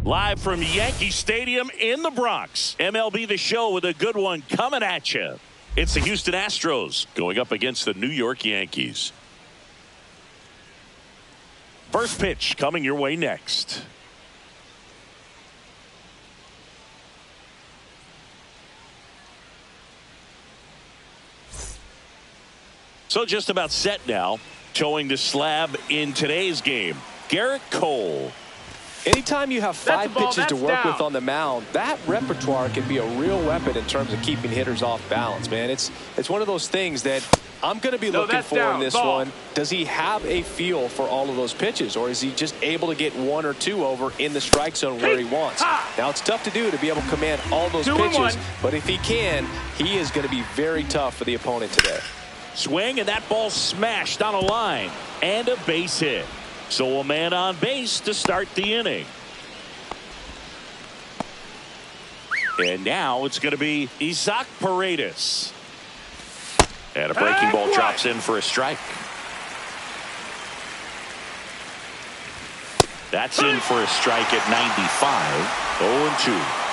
Live from Yankee Stadium in the Bronx. MLB The Show with a good one coming at you. It's the Houston Astros going up against the New York Yankees. First pitch coming your way next. So just about set now. Towing the slab in today's game, Garrett Cole. Anytime you have 5 pitches to work with on the mound, that repertoire can be a real weapon in terms of keeping hitters off balance, man. It's one of those things that I'm going to be looking for in this one. Does he have a feel for all of those pitches, or is he just able to get 1 or 2 over in the strike zone where he wants? Now, it's tough to do to be able to command all those pitches, but if he can, he is going to be very tough for the opponent today. Swing, and that ball smashed on a line, and a base hit. So a man on base to start the inning. And now it's going to be Isaac Paredes. And a breaking ball drops in for a strike. That's in for a strike at 95. 0-2.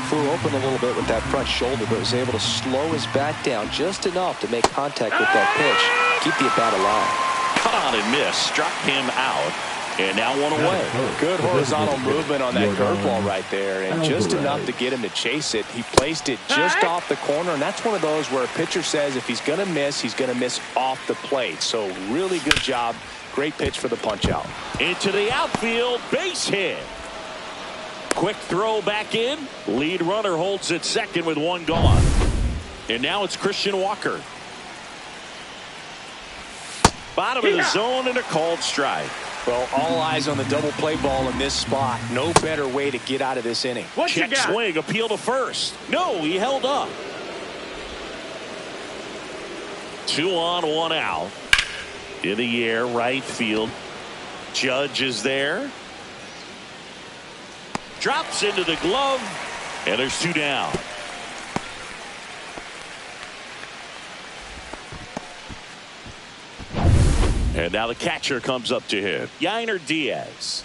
Flew open a little bit with that front shoulder, but was able to slow his bat down just enough to make contact with that pitch, keep the at-bat alive. Cut on and miss, struck him out, and now 1 away. Good horizontal movement on that curveball right there, and just enough to get him to chase it. He placed it just off the corner, and that's one of those where a pitcher says if he's going to miss, he's going to miss off the plate. So really good job. Great pitch for the punch-out. Into the outfield, base hit. Quick throw back in. Lead runner holds at second with 1 gone. And now it's Christian Walker. Bottom of the zone and a called strike. Well, all eyes on the double play ball in this spot. No better way to get out of this inning. Check swing, appeal to first. No, he held up. 2 on, 1 out. In the air, right field. Judge is there. Drops into the glove, and there's 2 down. And now the catcher comes up to hit. Yainer Diaz.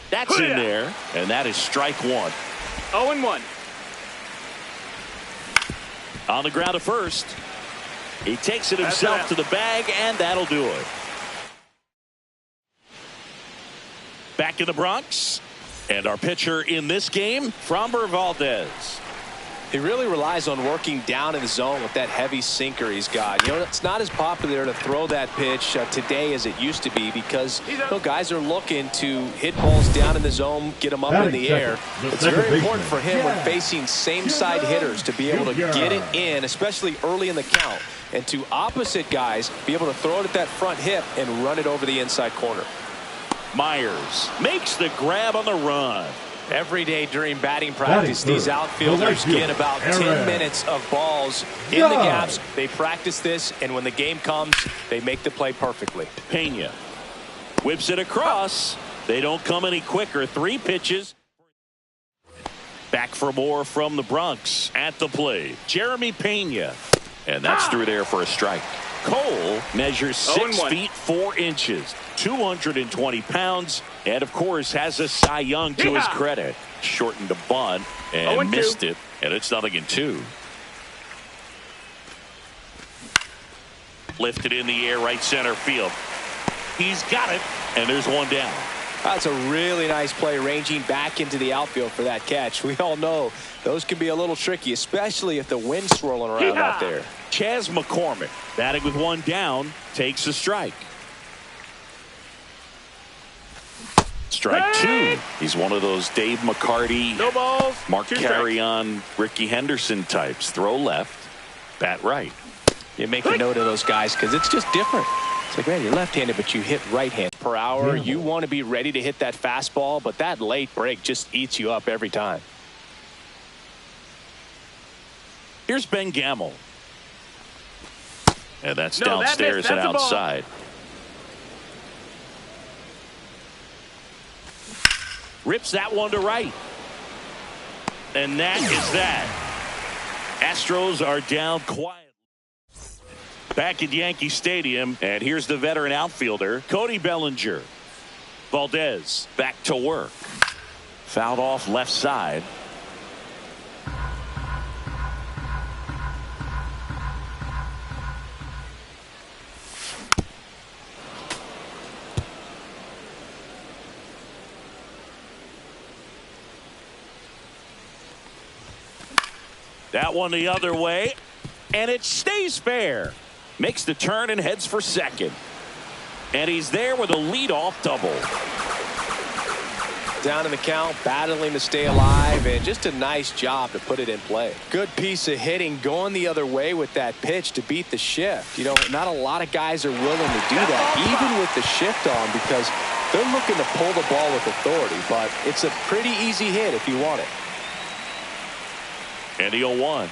That's in there, and that is strike 1. 0-1. On the ground at first. He takes it himself to the bag, and that'll do it. Back in the Bronx. And our pitcher in this game, Framber Valdez. He really relies on working down in the zone with that heavy sinker he's got. You know, it's not as popular to throw that pitch today as it used to be because guys are looking to hit balls down in the zone, get them up in the air. It's very important for him when facing same-side hitters to be able to get it in, especially early in the count, and to opposite guys be able to throw it at that front hip and run it over the inside corner. Myers makes the grab on the run. Every day during batting practice, these outfielders get about 10 minutes of balls in the gaps. They practice this, and when the game comes, they make the play perfectly. Pena whips it across. They don't come any quicker. 3 pitches. Back for more from the Bronx at the plate. Jeremy Pena. And that's through there for a strike. Cole measures 6 feet 4 inches, 220 pounds, and of course has a Cy Young to his credit. Shortened a bunt and missed it, and it's 0-2. Lifted in the air, right center field. He's got it, and there's 1 down. That's a really nice play, ranging back into the outfield for that catch. We all know those can be a little tricky, especially if the wind's swirling around out there. Chas McCormick, batting with 1 down, takes a strike. Strike 2. He's one of those Dave McCarty, No balls, Mark Carrion, Ricky Henderson types. Throw left, bat right. You make a note of those guys because it's just different. It's like, man, you're left-handed, but you hit right-handed per hour. You want to be ready to hit that fastball, but that late break just eats you up every time. Here's Ben Gamel. And that's downstairs and outside. Rips that one to right. And that is that. Astros are down quiet. Back at Yankee Stadium, and here's the veteran outfielder, Cody Bellinger. Valdez back to work. Fouled off left side. That one the other way, and it stays fair. Makes the turn and heads for second. And he's there with a leadoff double. Down in the count, battling to stay alive, and just a nice job to put it in play. Good piece of hitting, going the other way with that pitch to beat the shift. You know, not a lot of guys are willing to do that, even with the shift on, because they're looking to pull the ball with authority. But it's a pretty easy hit if you want it. And the 0-1.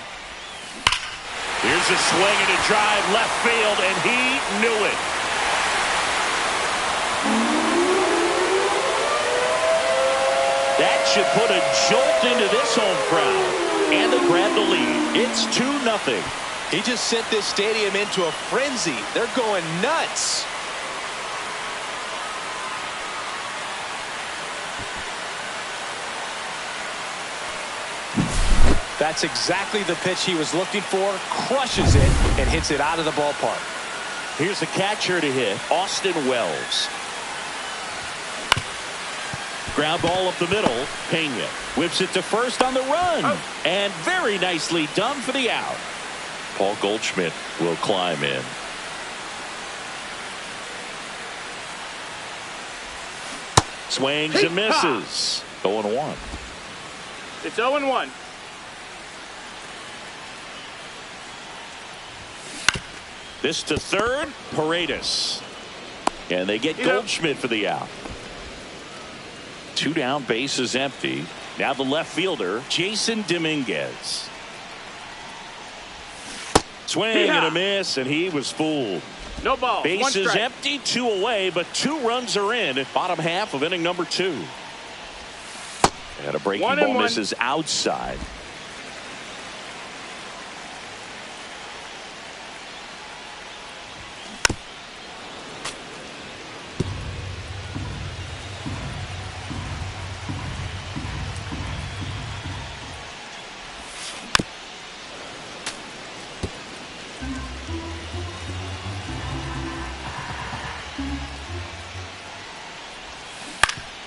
Here's a swing and a drive left field, and he knew it. That should put a jolt into this home crowd. And they grab the lead. It's 2-0. He just sent this stadium into a frenzy. They're going nuts. That's exactly the pitch he was looking for. Crushes it and hits it out of the ballpark. Here's a catcher to hit, Austin Wells. Ground ball up the middle. Pena whips it to first on the run. And very nicely done for the out. Paul Goldschmidt will climb in. Swings and misses. 0-1. It's 0-1. This to third, Paredes. And they get Goldschmidt for the out. 2 down, bases empty. Now the left fielder, Jason Dominguez. Swing and a miss, and he was fooled. No ball. Bases empty, 2 away, but 2 runs are in at bottom half of inning number 2. And a breaking ball misses outside.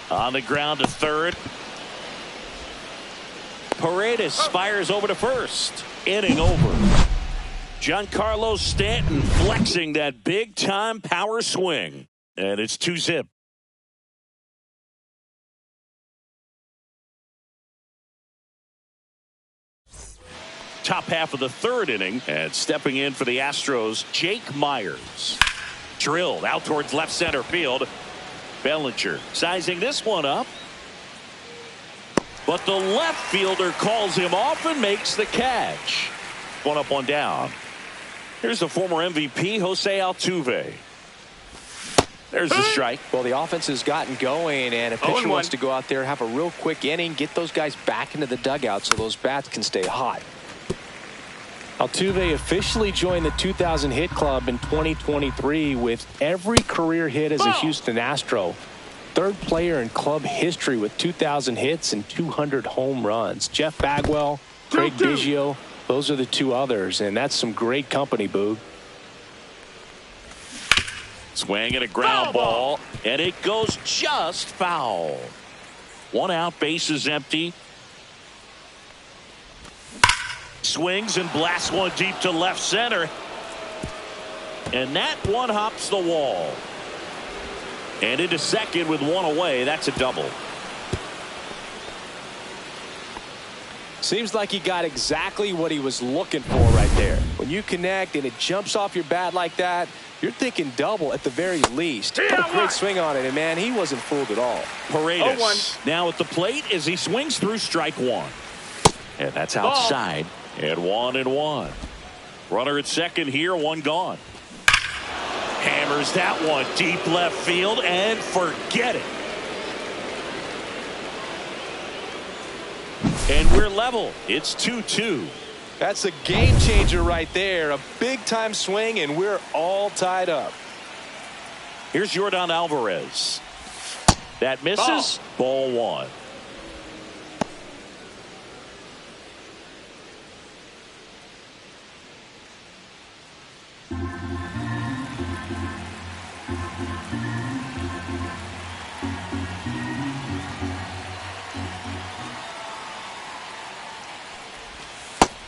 On the ground to third. Paredes fires over to first. Inning over. Giancarlo Stanton flexing that big-time power swing. And it's 2-0. Top half of the third inning. And stepping in for the Astros, Jake Myers. Drilled out towards left center field. Bellinger sizing this one up. But the left fielder calls him off and makes the catch. 1 up, 1 down. Here's the former MVP, Jose Altuve. There's the strike. Well, the offense has gotten going, and a pitcher wants to go out there, have a real quick inning, get those guys back into the dugout so those bats can stay hot. Altuve officially joined the 2,000 hit club in 2023 with every career hit as a Houston Astro. 3rd player in club history with 2,000 hits and 200 home runs. Jeff Bagwell, Craig Biggio, those are the 2 others, and that's some great company, Boog. Swing and a ground ball, and it goes just foul. 1 out, bases empty. Swings and blasts one deep to left center. And that one hops the wall. And into second with 1 away. That's a double. Seems like he got exactly what he was looking for right there. When you connect and it jumps off your bat like that, you're thinking double at the very least. Put a great swing on it, and man, he wasn't fooled at all. Paredes now at the plate as he swings through strike 1. And that's outside. And 1-1. Runner at second here, 1 gone. Hammers that one deep left field and forget it. And we're level. It's 2-2. That's a game changer right there. A big-time swing, and we're all tied up. Here's Yordan Alvarez. That misses. Ball one.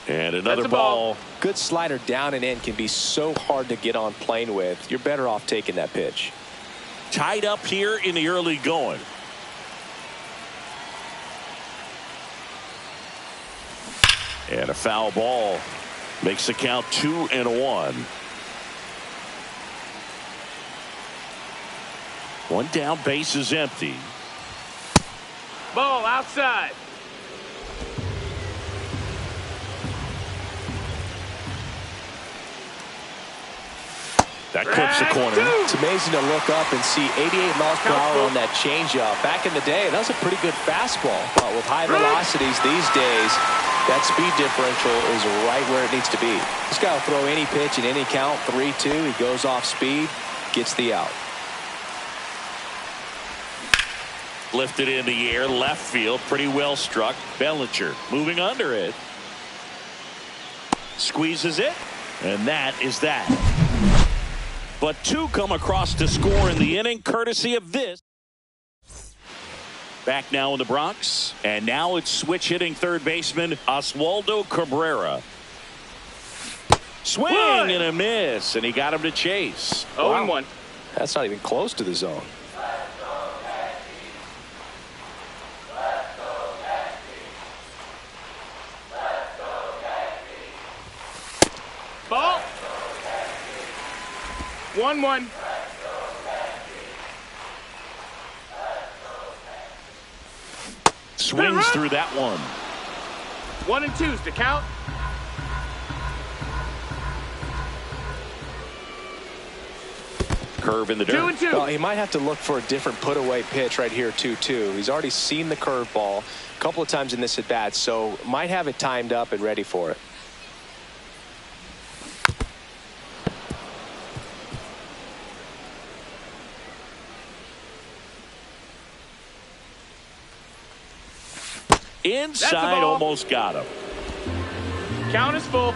And another ball. Good slider down and in can be so hard to get on plane with. You're better off taking that pitch. Tied up here in the early going. And a foul ball makes the count 2-1. One down, base is empty. Ball outside. That clips the corner. It's amazing to look up and see 88 miles per hour on that changeup. Back in the day, that was a pretty good fastball. But with high velocities these days, that speed differential is right where it needs to be. This guy will throw any pitch in any count, 3-2. He goes off speed, gets the out. Lifted in the air, left field, pretty well struck. Bellinger moving under it. Squeezes it, and that is that. But two come across to score in the inning, courtesy of this. Back now in the Bronx, and now it's switch hitting third baseman Oswaldo Cabrera. Swing and a miss, and he got him to chase. 0-1. That's not even close to the zone. Ball. 1-1. Swings through that one. 1 and 2's the count. Curve in the dirt. 2 and 2. Well, he might have to look for a different put-away pitch right here, 2-2. He's already seen the curveball a couple of times in this at-bat, so might have it timed up and ready for it. Inside, almost got him. Count is full.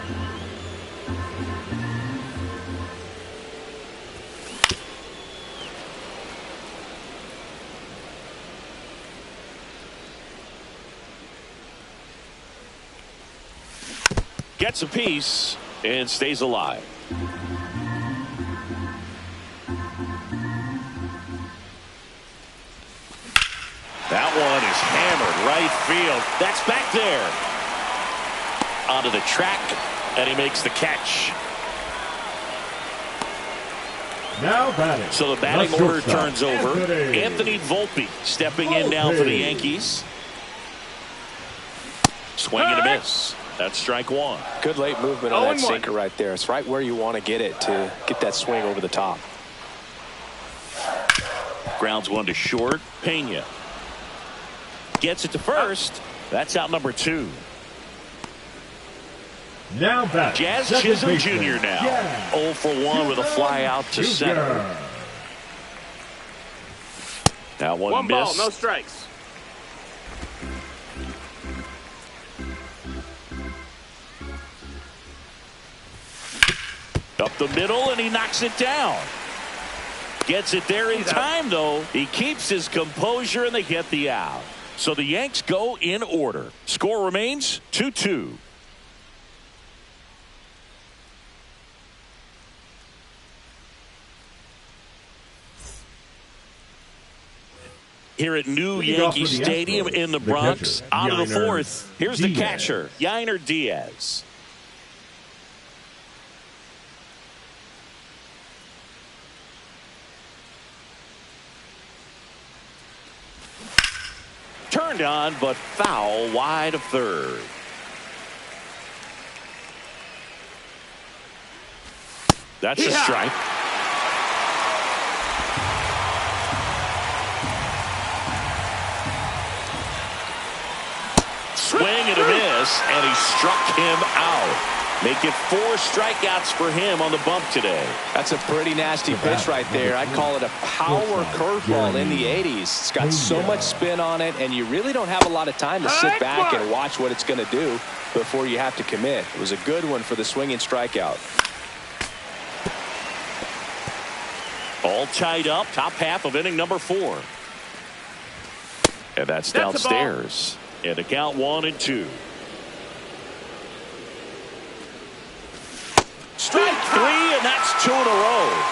Gets a piece and stays alive. That one is hammered right field. That's back there. Onto the track, and he makes the catch. Now batting. So the batting order turns over. Anthony Volpe stepping in now for the Yankees. Swing and a miss. That's strike one. Good late movement on that sinker right there. It's right where you want to get it to get that swing over the top. Grounds one to short. Pena gets it to first. That's out number 2. Now back. Jazz Chisholm Jr. now. 0 for 1 with a fly out to center. That one missed. Ball, no strikes. Up the middle, and he knocks it down. Gets it there in time, though. He keeps his composure, and they get the out. So the Yanks go in order. Score remains 2-2. Here at New Yankee Stadium in the Bronx, out of the fourth, here's the catcher, Yainer Diaz. Turned on, but foul wide of third. That's a strike. Swing and a miss. pitches, and he struck him out. Make it 4 strikeouts for him on the bump today. That's a pretty nasty pitch right there. I'd call it a power curveball in the 80s. It's got so much spin on it, and you really don't have a lot of time to sit back and watch what it's going to do before you have to commit. It was a good one for the swinging strikeout. All tied up, top half of inning number 4. And that's downstairs. And the count 1-2. Strike 3, and that's 2 in a row.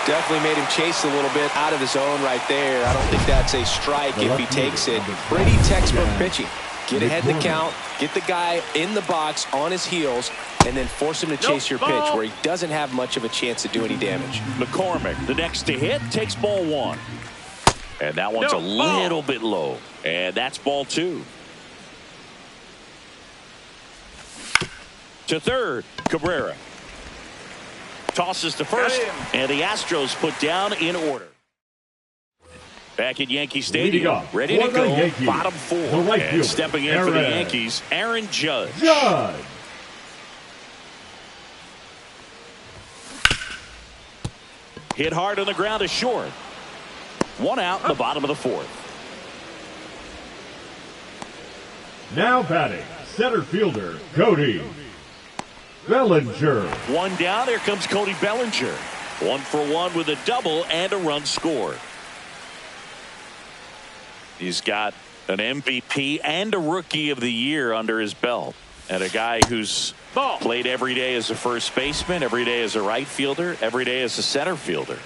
Definitely made him chase a little bit out of his zone right there. I don't think that's a strike if he takes it. Pretty textbook pitching. Get ahead the count, get the guy in the box on his heels, and then force him to chase your pitch where he doesn't have much of a chance to do any damage. McCormick, the next to hit, takes ball 1. And that one's a little bit low. And that's ball 2. To third, Cabrera. Tosses to first, and the Astros put down in order. Back at Yankee Stadium, ready to go, Yankees, bottom 4. And stepping in for the Yankees, Aaron Judge. Hit hard on the ground is short. 1 out in the bottom of the 4th. Now batting, center fielder, Cody Bellinger. 1 down, here comes Cody Bellinger. 1 for 1 with a double and a run scored. He's got an MVP and a Rookie of the Year under his belt. And a guy who's played every day as a first baseman, every day as a right fielder, every day as a center fielder.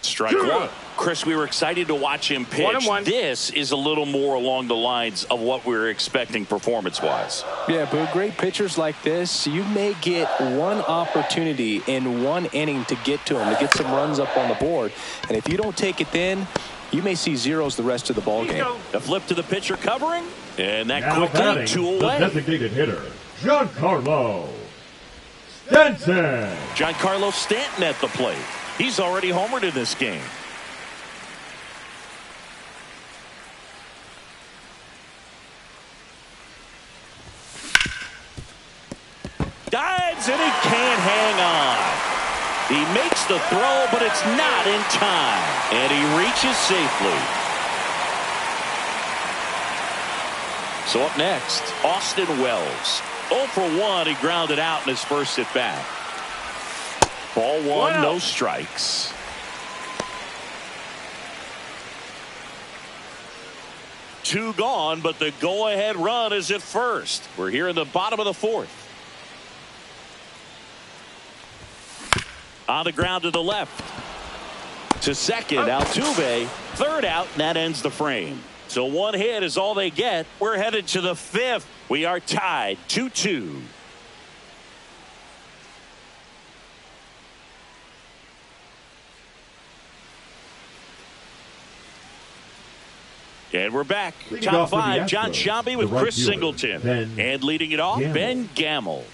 Strike 1. Chris, we were excited to watch him pitch. 1-1. This is a little more along the lines of what we were expecting performance-wise. Yeah, but great pitchers like this, you may get one opportunity in 1 inning to get to him, to get some runs up on the board. And if you don't take it then, you may see zeros the rest of the ball game. A flip to the pitcher covering, and that Now quickly batting, 2 the away. designated hitter, Giancarlo Stanton. Giancarlo Stanton at the plate. He's already homered in this game. Dives, and he can't hang on. He makes the throw, but it's not in time. And he reaches safely. So up next, Austin Wells. 0 for 1, he grounded out in his first at bat. Ball 1, no strikes. Two gone, but the go-ahead run is at first. We're here in the bottom of the 4th. On the ground to the left. To second, Altuve. 3rd out, and that ends the frame. So 1 hit is all they get. We're headed to the 5th. We are tied 2-2. And we're back. Top 5, John Sciambi with Chris Singleton. And leading it off, Ben Gamel.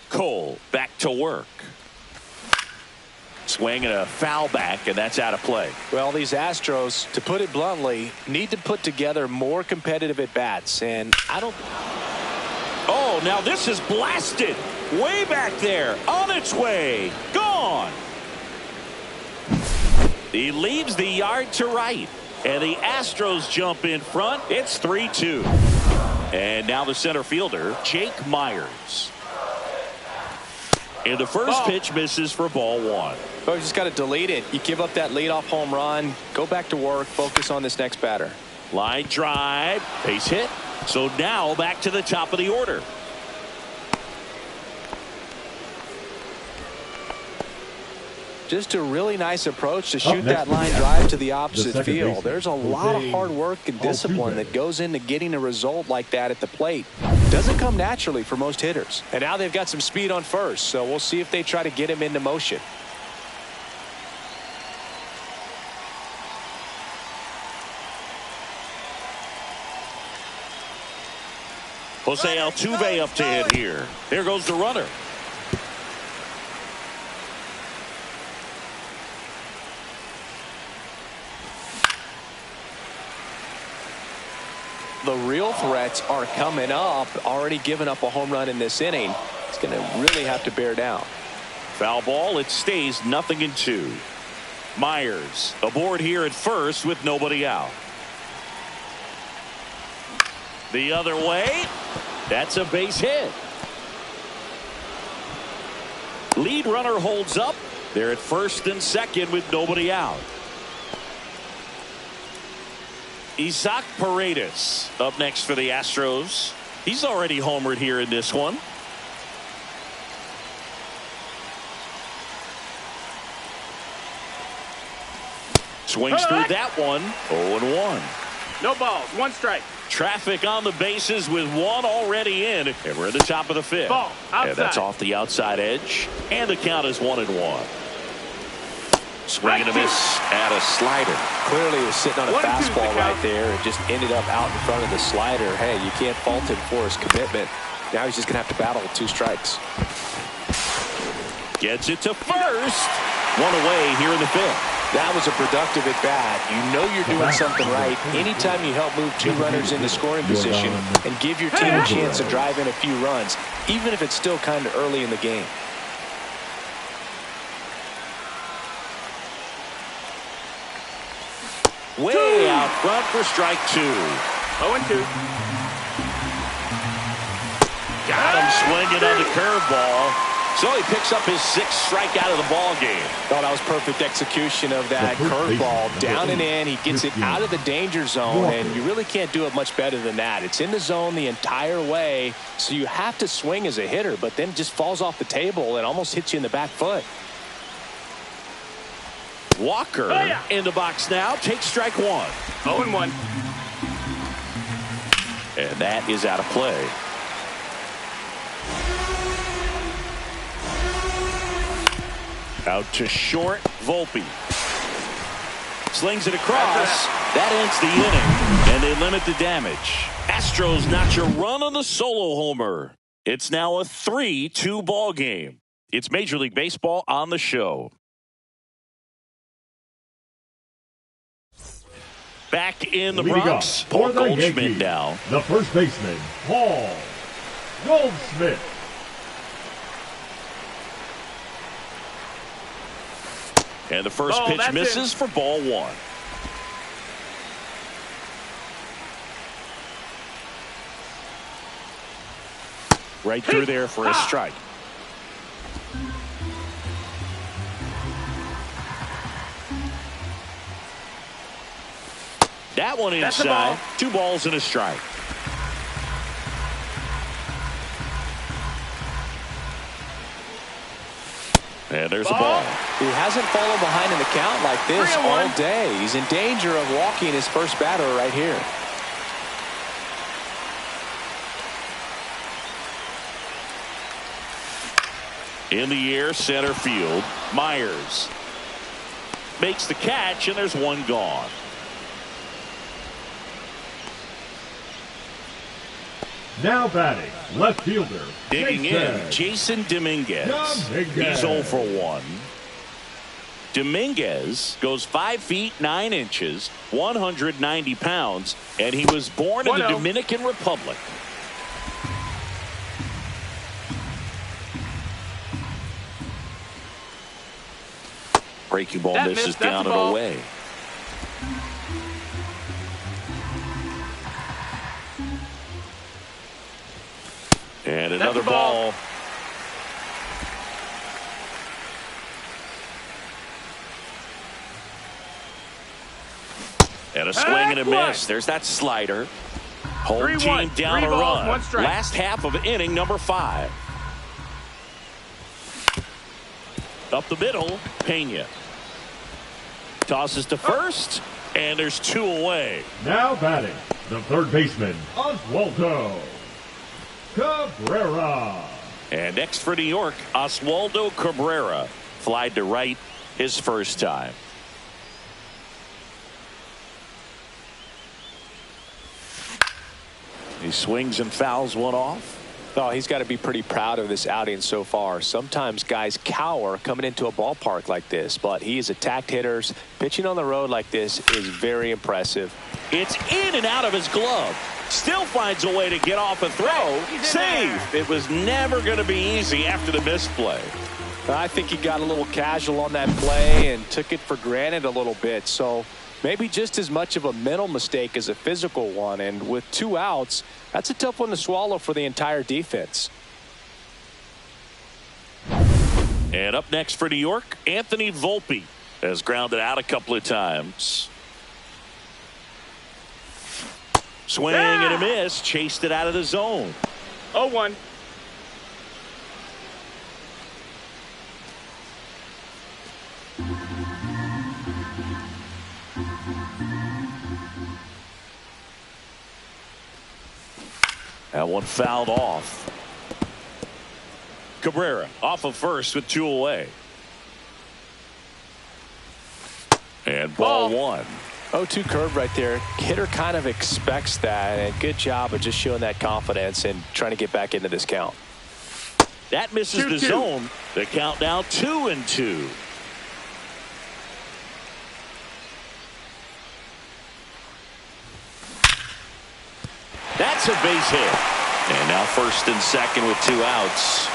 Cole back to work. Swing and a foul back, and that's out of play. Well, these Astros, to put it bluntly, need to put together more competitive at-bats, and I don't... Oh, now this is blasted. Way back there. On its way. Gone. He leaves the yard to right. And the Astros jump in front. It's 3-2. And now the center fielder, Jake Myers. And the first pitch misses for ball 1. Oh, you just got to delete it. You give up that leadoff home run. Go back to work. Focus on this next batter. Line drive. Base hit. So now back to the top of the order. Just a really nice approach to shoot that line drive to the opposite field. There's a lot of hard work and discipline that goes into getting a result like that at the plate. Doesn't come naturally for most hitters. And now they've got some speed on first, so we'll see if they try to get him into motion. Jose Altuve up to hit here. There goes the runner. The real threats are coming up. Already given up a home run in this inning. It's going to really have to bear down. Foul ball. It stays 0-2. Myers aboard here at first with nobody out. The other way. That's a base hit. Lead runner holds up. They're at first and second with nobody out. Isaac Paredes up next for the Astros. He's already homered here in this one. Swings through that one. 0-1. No balls. 1 strike. Traffic on the bases with 1 already in. And we're at the top of the 5th. Ball. Outside. And that's off the outside edge. And the count is 1-1. Swing and a miss at a slider. Clearly he was sitting on a fastball right there and just ended up out in front of the slider. Hey, you can't fault him for his commitment. Now he's just going to have to battle with 2 strikes. Gets it to first. 1 away here in the 5th. That was a productive at bat. You know you're doing something right anytime you help move 2 runners into scoring position and give your team a chance to drive in a few runs, even if it's still kind of early in the game. Way out front for strike 2. 0-2. Got him swinging on the curveball. So he picks up his 6th strikeout of the ball game. Oh, that was perfect execution of that curveball. Down and in. He gets it out of the danger zone, and you really can't do it much better than that. It's in the zone the entire way, so you have to swing as a hitter, but then it just falls off the table and almost hits you in the back foot. Walker in the box now. Takes strike 1. 0-1. And that is out of play. Out to short, Volpe. Slings it across. That ends the inning, and they limit the damage. Astros notch a run on the solo homer. It's now a 3-2 ball game. It's Major League Baseball on the show. Back in the Bronx, Paul Goldschmidt now. The first baseman, Paul Goldschmidt. And the first pitch misses for ball 1. Right through there for a strike. That one inside. 2 balls and a strike. And there's a ball. He hasn't fallen behind in the count like this all day. He's in danger of walking his first batter right here. In the air, center field. Myers makes the catch, and there's 1 gone. Now batting, left fielder. Digging in, Jason Dominguez. He's 0 for 1. Dominguez goes 5 feet 9 inches, 190 pounds, and he was born in the Dominican Republic. Breaking ball misses down and away. And another ball. And a swing and a miss. There's that slider. Home team down a run. Last half of inning number 5. Up the middle, Pena. Tosses to first, and there's 2 away. Now batting, the third baseman, Oswaldo Cabrera. And next for New York, Oswaldo Cabrera. Flied to right his first time. He swings and fouls one off. Oh, he's got to be pretty proud of this outing so far. Sometimes guys cower coming into a ballpark like this, but he has attacked hitters. Pitching on the road like this is very impressive. It's in and out of his glove. Still finds a way to get off a throw. Save. It was never going to be easy after the misplay. I think he got a little casual on that play and took it for granted a little bit. So maybe just as much of a mental mistake as a physical one. And with 2 outs, that's a tough one to swallow for the entire defense. And up next for New York, Anthony Volpe has grounded out a couple of times. Swing and a miss. Chased it out of the zone. 0-1. That one fouled off. Cabrera off of first with 2 away. And ball 1. 0-2 curve right there. Hitter kind of expects that, and good job of just showing that confidence and trying to get back into this count. That misses the zone. The count now 2-2. That's a base hit. And now first and second with 2 outs.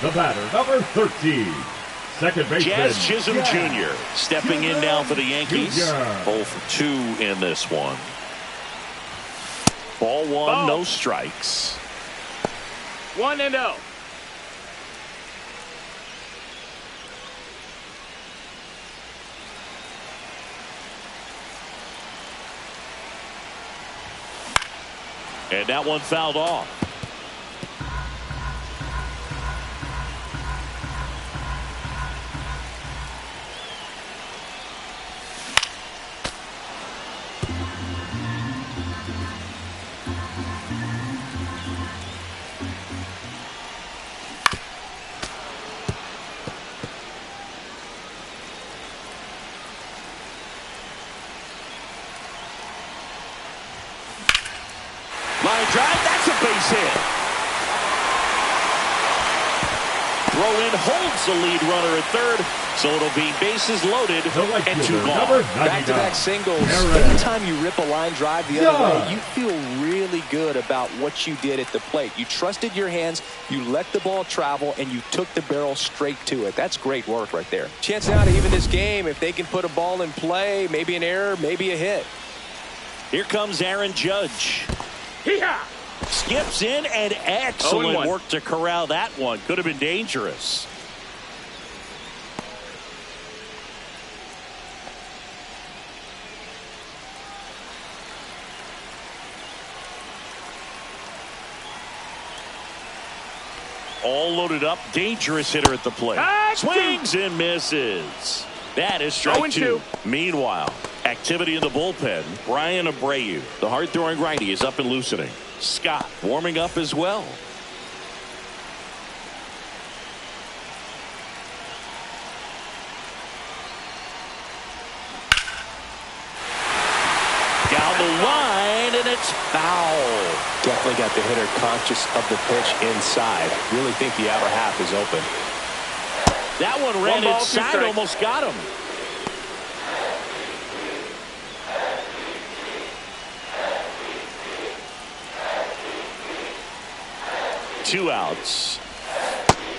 The batter, number 13. Second baseman, Jazz Chisholm Jr. stepping in now for the Yankees. Jr. 0 for 2 in this one. Ball 1, no strikes. 1-0. And that one fouled off. Line drive, that's a base hit. Throw in holds the lead runner at third, so it'll be bases loaded and 2 gone. Back-to-back singles. Every time you rip a line drive the other way, you feel really good about what you did at the plate. You trusted your hands, you let the ball travel, and you took the barrel straight to it. That's great work right there. Chance now to even this game if they can put a ball in play, maybe an error, maybe a hit. Here comes Aaron Judge. Hee-haw! Skips in and excellent 0-1. work to corral that one. Could have been dangerous. All loaded up. Dangerous hitter at the plate. Swings and misses. That is strike 2. Meanwhile, activity in the bullpen. Brian Abreu, the hard-throwing righty, is up and loosening. Scott warming up as well. Down the line, and it's foul. Definitely got the hitter conscious of the pitch inside. Really think the outer half is open. That one ran inside, almost got him. Two outs.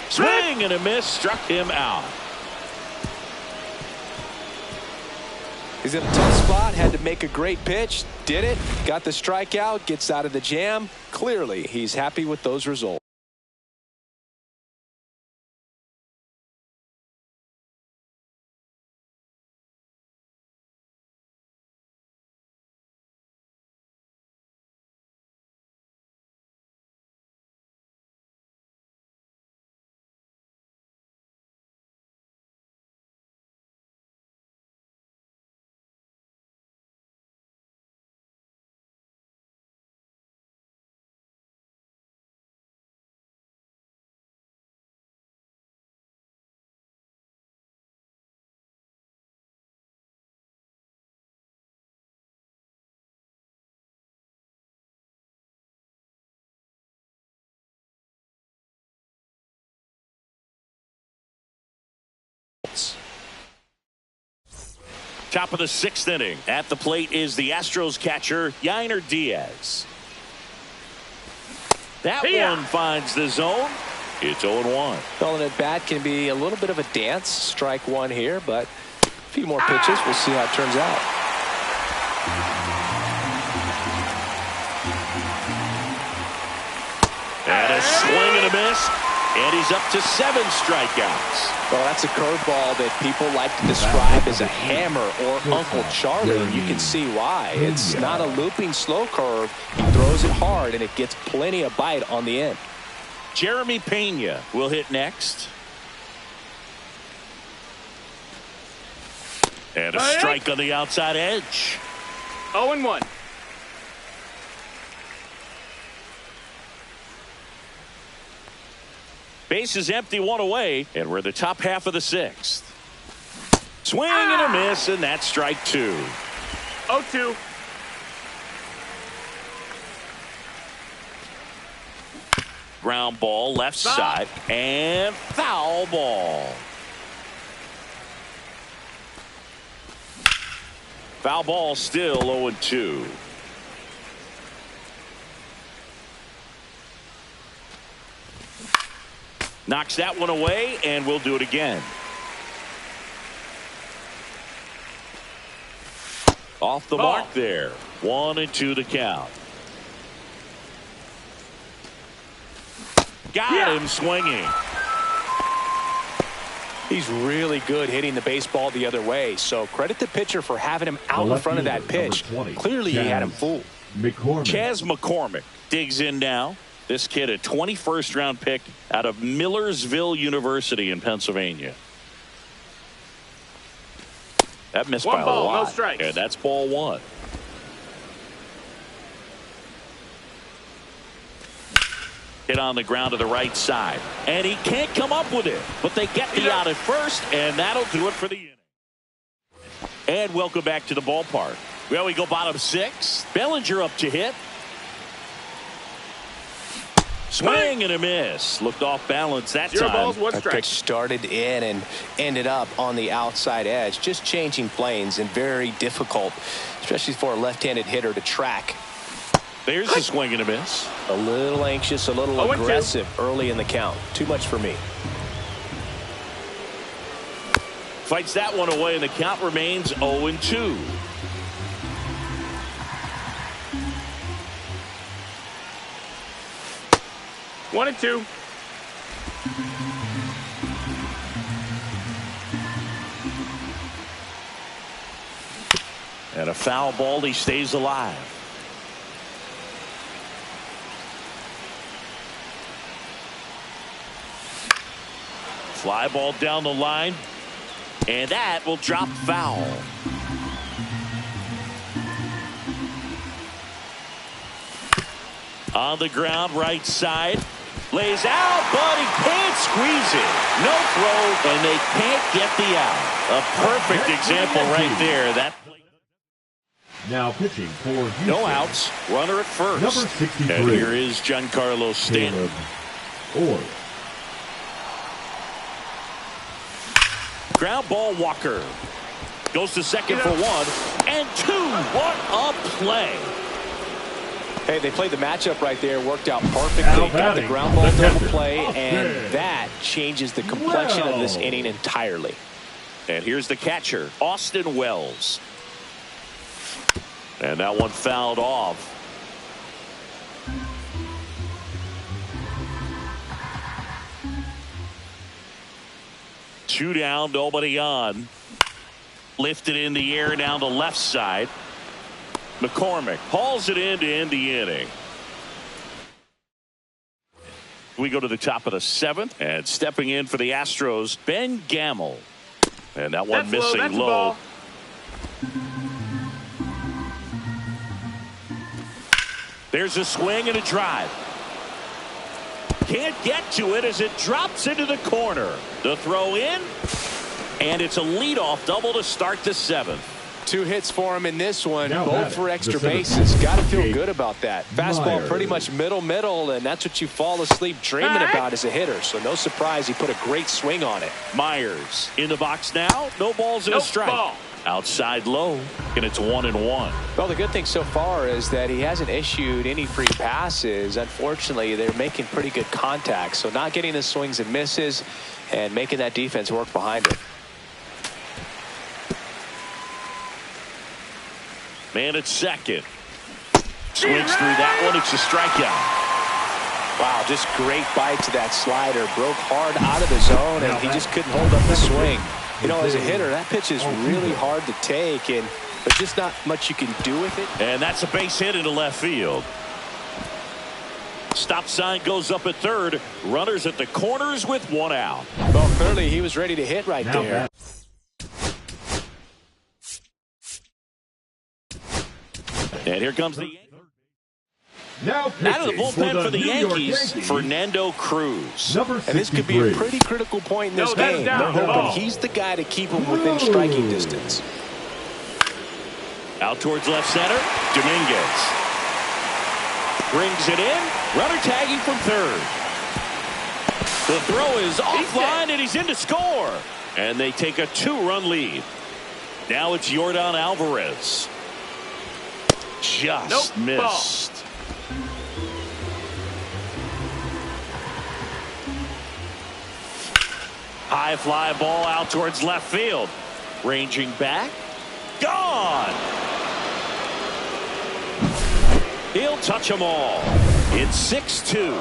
Swing and a miss, struck him out. He's in a tough spot, had to make a great pitch, did it, got the strikeout, gets out of the jam. Clearly, he's happy with those results. Top of the 6th inning. At the plate is the Astros catcher, Yainer Diaz. That one finds the zone. It's 0-1. Well, an at-bat can be a little bit of a dance. Strike one here, but a few more pitches. We'll see how it turns out. And a swing and a miss. And he's up to 7 strikeouts. Well, that's a curveball that people like to describe as a hammer or Uncle Charlie. And you can see why. It's not a looping slow curve. He throws it hard, and it gets plenty of bite on the end. Jeremy Pena will hit next. And a strike on the outside edge. 0-1. Base is empty, 1 away, and we're the top half of the 6th. Swing and a miss, and that's strike 2. 0-2. Ground ball left side, and foul ball. Foul ball still 0-2. Knocks that one away, and we'll do it again. Off the mark there. 1-2 to count. Got him swinging. He's really good hitting the baseball the other way, so credit the pitcher for having him out in front of that pitch. Clearly he had him fooled. Chas McCormick digs in now. This kid, a 21st round pick out of Millersville University in Pennsylvania. That missed by a lot. No strikes. And that's ball 1. Hit on the ground to the right side. And he can't come up with it. But they get the out at first, and that'll do it for the inning. And welcome back to the ballpark. Well, we go bottom 6. Bellinger up to hit. Swing and a miss. Looked off balance that 0 time. balls, 1 That strike. pitch started in and ended up on the outside edge. Just changing planes and very difficult, especially for a left-handed hitter to track. There's a swing and a miss. A little anxious, a little aggressive early in the count. Too much for me. Fights that one away, and the count remains 0-2. One and 2. And a foul ball. He stays alive. Fly ball down the line, and that will drop foul. On the ground, right side. Lays out, but he can't squeeze it. No throw, and they can't get the out. A perfect example right there. That Now pitching for Houston. no outs, runner at first. Number 63. And here is Giancarlo Stanton. Or Ground ball, Walker. Goes to second for 1 and 2. What a play. Hey, they played the matchup right there. Worked out perfectly. Got the ground ball double play, and that changes the complexion of this inning entirely. And here's the catcher, Austin Wells. And that one fouled off. Two down, nobody on. Lifted in the air down the left side. McCormick hauls it in to end the inning. We go to the top of the 7th, and stepping in for the Astros, Ben Gamel. And that one missing low. There's a swing and a drive. Can't get to it as it drops into the corner. The throw in, and it's a leadoff double to start the 7th. 2 hits for him in this one, Now both for extra the bases. Got to feel Jake good about that. Fastball Myers. pretty much middle, and that's what you fall asleep dreaming about as a hitter. So no surprise he put a great swing on it. Myers in the box now. No balls and a strike. Ball. Outside low, and it's 1-1. Well, the good thing so far is that he hasn't issued any free passes. Unfortunately, they're making pretty good contact, so not getting the swings and misses and making that defense work behind it. Man at second. Swings through that one. It's a strikeout. Wow, just great bite to that slider. Broke hard out of the zone, and he just couldn't hold up the swing. You know, as a hitter, that pitch is really hard to take, and there's just not much you can do with it. And that's a base hit into left field. Stop sign goes up at third. Runners at the corners with 1 out. Well, clearly he was ready to hit right there. And here comes the Now out of the bullpen for the Yankees, Fernando Cruz. Number 63. And this could be a pretty critical point in this game. They're hoping he's the guy to keep him within striking distance. Out towards left center, Dominguez. Brings it in, runner tagging from third. The throw is offline, and he's in to score. And they take a 2-run lead. Now it's Yordan Alvarez. Just missed. High fly ball out towards left field. Ranging back. Gone. He'll touch them all. It's 6-2.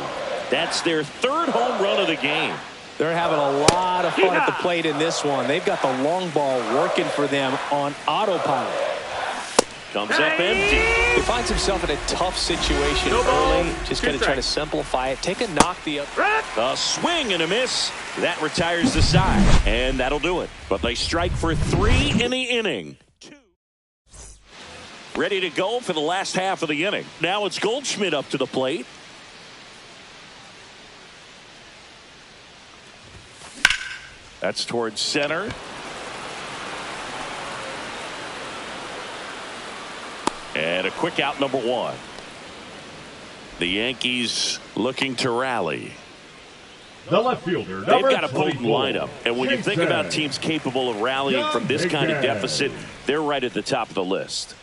That's their 3rd home run of the game. They're having a lot of fun at the plate in this one. They've got the long ball working for them on autopilot. Comes up empty. He finds himself in a tough situation early. Just going to try to simplify it. Take a knock the other. A swing and a miss. That retires the side. And that'll do it. But they strike for 3 in the inning. 2. Ready to go for the last half of the inning. Now it's Goldschmidt up to the plate. That's towards center. And a quick out, number 1. The Yankees looking to rally. The left fielder, They've got a potent lineup. And when you think about teams capable of rallying from this kind of deficit, they're right at the top of the list.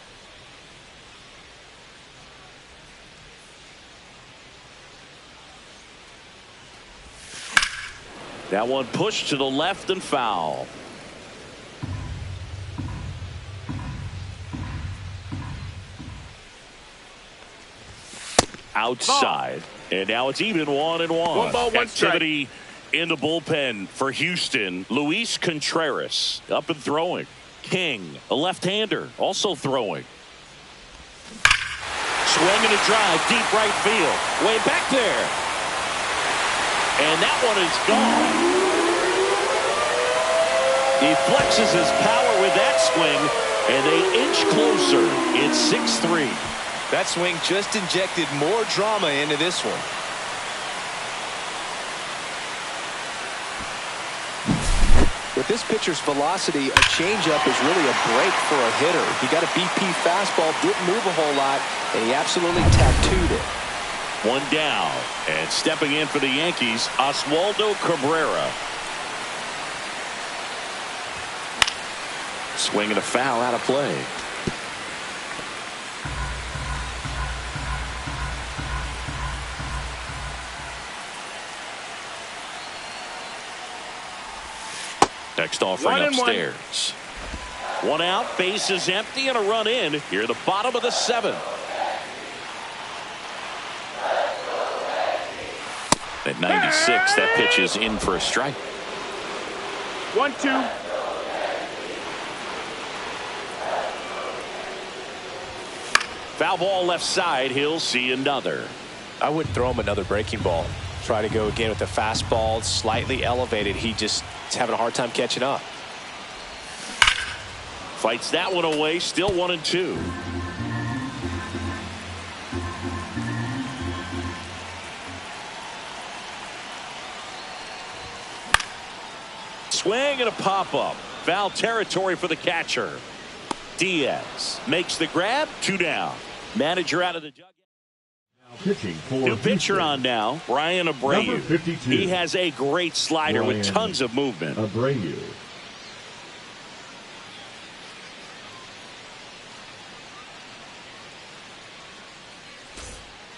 That one pushed to the left and foul. Outside. And now it's even 1-1. 1 ball, 1 Activity in the bullpen for Houston. Luis Contreras up and throwing. King, a left-hander, also throwing. Swinging a drive, deep right field. Way back there. And that one is gone. He flexes his power with that swing, and they inch closer. It's 6-3. That swing just injected more drama into this one. With this pitcher's velocity, a changeup is really a break for a hitter. He got a BP fastball, didn't move a whole lot, and he absolutely tattooed it. 1 down, and stepping in for the Yankees, Oswaldo Cabrera. Swinging a foul out of play. Next offering upstairs. 1 out, base is empty, and a run in here at the bottom of the 7th. At 96, that pitch is in for a strike. 1-2. Foul ball left side. He'll see another. I wouldn't throw him another breaking ball. Try to go again with the fastball, slightly elevated. He just is having a hard time catching up. Fights that one away. Still 1-2. Swing and a pop-up. Foul territory for the catcher. Diaz makes the grab. 2 down. Manager out of the dugout. Pitching for New pitcher Houston. on now, Brian Abreu. Number 52. He has a great slider with tons of movement. Abreu.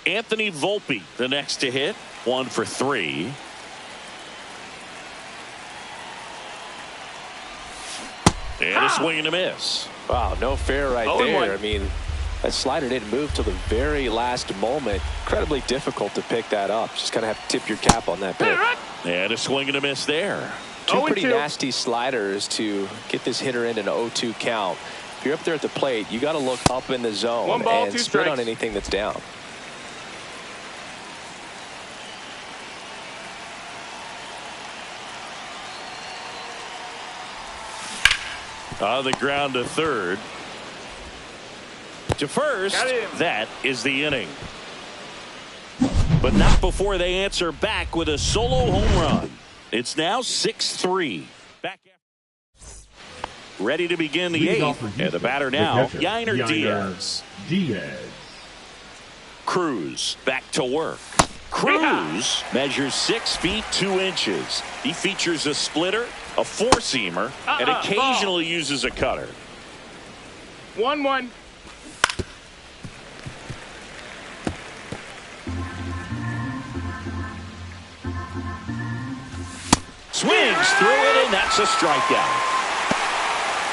Anthony Volpe, the next to hit. 1 for 3. And a swing and a miss. Wow, no fair right 0-1. there. I mean, that slider didn't move till the very last moment. Incredibly difficult to pick that up. Just kind of have to tip your cap on that pitch. And a swing and a miss there. Two pretty nasty sliders to get this hitter into an 0-2 count. If you're up there at the plate, you got to look up in the zone 1 ball, and 2 spit on strikes. anything that's down. On the ground to third. To first. That is the inning. But not before they answer back with a solo home run. It's now 6-3. Back after. Ready to begin the 8th. And the batter now, Yainer Diaz. Cruz back to work. Cruz measures 6 feet 2 inches. He features a splitter, a four-seamer, and occasionally uses a cutter. 1-1. Swings through it, and that's a strikeout.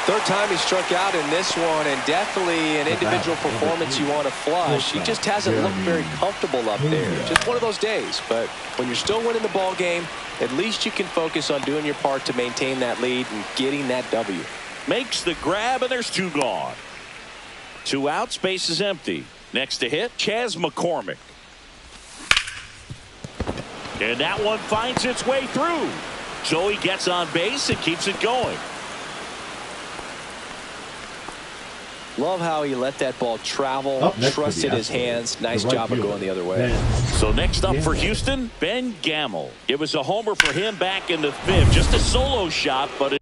Third time he struck out in this one, and definitely an individual performance you want to flush. He just hasn't looked very comfortable up there. Just one of those days. But when you're still winning the ball game, at least you can focus on doing your part to maintain that lead and getting that W. Makes the grab, and there's 2 gone. 2 outs, base is empty. Next to hit, Chas McCormick. And that one finds its way through. So he gets on base and keeps it going. Love how he let that ball travel, trusted his hands. Nice job of going the other way. So next up for Houston, Ben Gamel. It was a homer for him back in the 5th. Just a solo shot, but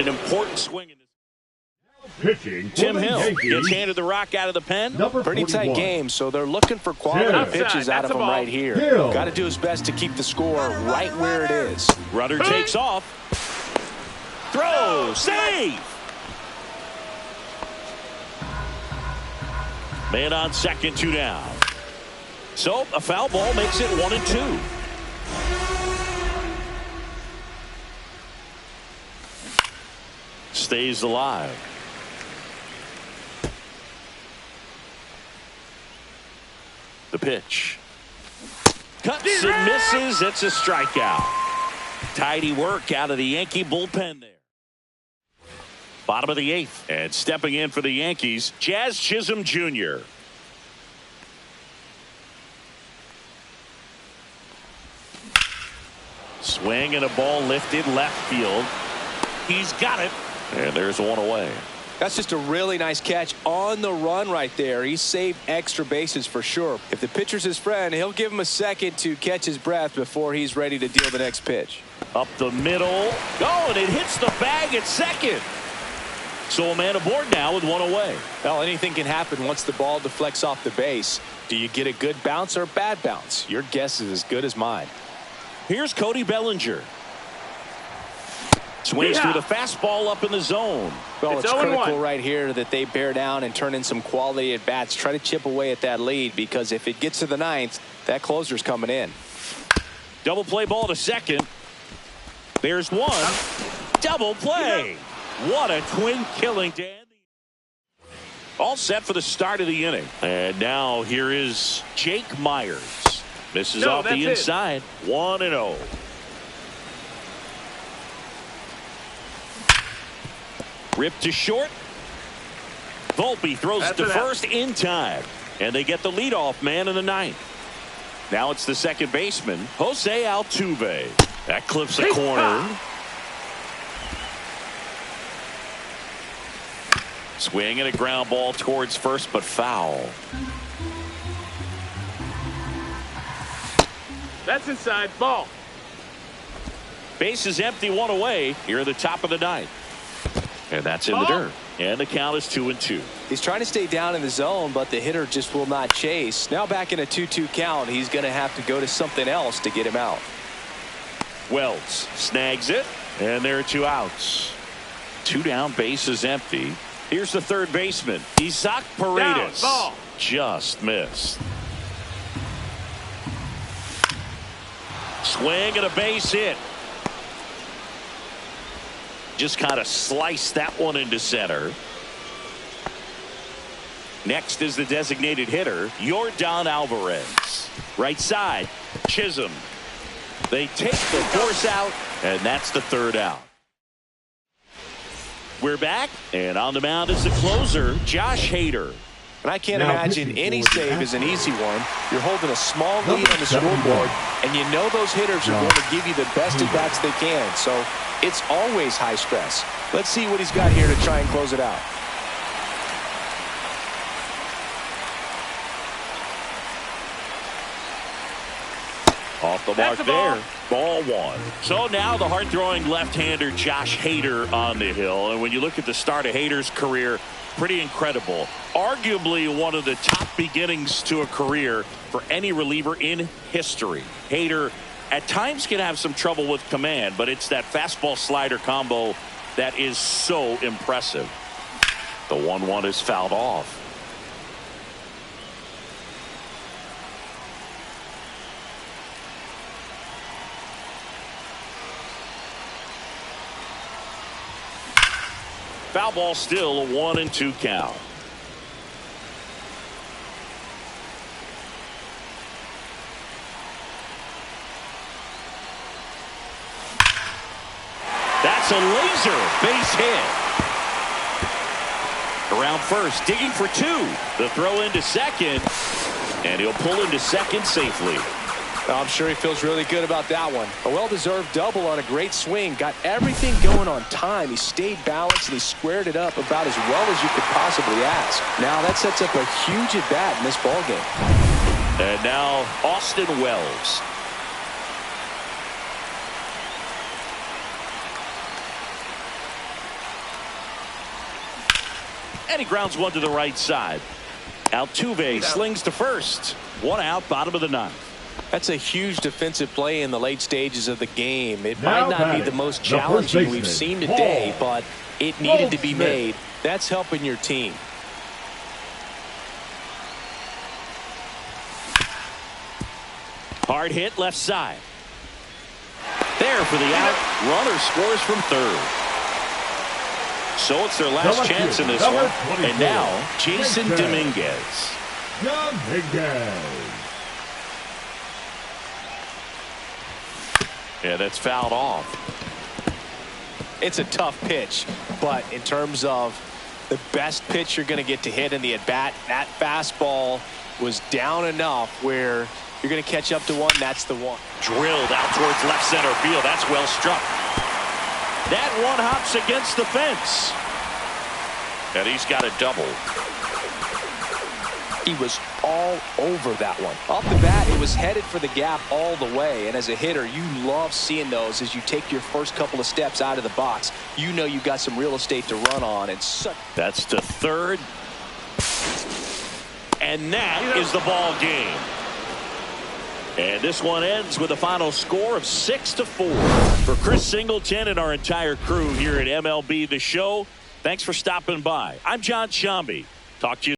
an important swing in this. Pitching Tim Hill gets handed the rock out of the pen. Pretty tight game, so they're looking for quality pitches out of him right here. Got to do his best to keep the score right where it is. Runner takes off. Throw. Save. Man on second, 2 down. So a foul ball makes it 1-2. Stays alive. The pitch. Cuts and misses. It's a strikeout. Tidy work out of the Yankee bullpen there. Bottom of the 8th. And stepping in for the Yankees, Jazz Chisholm Jr. Swing and a ball lifted left field. He's got it. And there's 1 away. That's just a really nice catch on the run right there. He saved extra bases for sure. If the pitcher's his friend, he'll give him a second to catch his breath before he's ready to deal the next pitch. Up the middle. Oh, and it hits the bag at second. So a man aboard now with 1 away. Well, anything can happen once the ball deflects off the base. Do you get a good bounce or a bad bounce? Your guess is as good as mine. Here's Cody Bellinger. Swings through the fastball up in the zone. Well, it's critical right here that they bear down and turn in some quality at bats. Try to chip away at that lead, because if it gets to the 9th, that closer's coming in. Double play ball to second. There's 1. Double play. What a twin killing, Dan. All set for the start of the inning. And now here is Jake Myers. Misses off the inside. 1-0. Ripped to short. Volpe throws it to first in time. And they get the leadoff man in the 9th. Now it's the second baseman, Jose Altuve. That clips a corner. Swing and a ground ball towards first, but foul. That's inside. Ball. Base is empty, 1 away. Here at the top of the 9th. And that's in the dirt. And the count is 2-2. He's trying to stay down in the zone, but the hitter just will not chase. Now back in a 2-2 count, he's going to have to go to something else to get him out. Wells snags it, and there are 2 outs. 2 down, base is empty. Here's the third baseman, Isaac Paredes. Ball. Just missed. Swing and a base hit. Just kind of sliced that one into center. Next is the designated hitter, Yordan Alvarez. Right side, Chisholm. They take the force out, and that's the third out. We're back, and on the mound is the closer, Josh Hader. And I can't imagine any save is an easy one. You're holding a small lead on the scoreboard, and you know those hitters are going to give you the best at-bats they can. So it's always high stress. Let's see what he's got here to try and close it out. Off the mark there. Ball one. So now the hard-throwing left-hander Josh Hader on the hill. And when you look at the start of Hader's career, pretty incredible. Arguably one of the top beginnings to a career for any reliever in history. Hader at times can have some trouble with command, but it's that fastball slider combo that is so impressive. The 1-1 is fouled off. Foul ball, still a 1-2 count. That's a laser base hit. Around first, digging for two. The throw into second, and he'll pull into second safely. I'm sure he feels really good about that one. A well-deserved double on a great swing. Got everything going on time. He stayed balanced and he squared it up about as well as you could possibly ask. Now that sets up a huge at-bat in this ballgame. And now Austin Wells. And he grounds one to the right side. Altuve slings to first. One out, bottom of the ninth. That's a huge defensive play in the late stages of the game. It might not be the most challenging we've seen today, but it needed to be made. That's helping your team. Hard hit left side. There for the out. Runner scores from third. So it's their last chance in this one. And now Jason Dominguez. Yeah, that's fouled off. It's a tough pitch, but in terms of the best pitch you're going to get to hit in the at-bat, that fastball was down enough where you're going to catch up to one. That's the one. Drilled out towards left center field. That's well struck. That one hops against the fence. And he's got a double. He was all over that one. Off the bat, it was headed for the gap all the way. And as a hitter, you love seeing those as you take your first couple of steps out of the box. You know you've got some real estate to run on. And that's to third. And that is the ball game. And this one ends with a final score of 6-4. For Chris Singleton and our entire crew here at MLB The Show, thanks for stopping by. I'm John Shambi. Talk to you.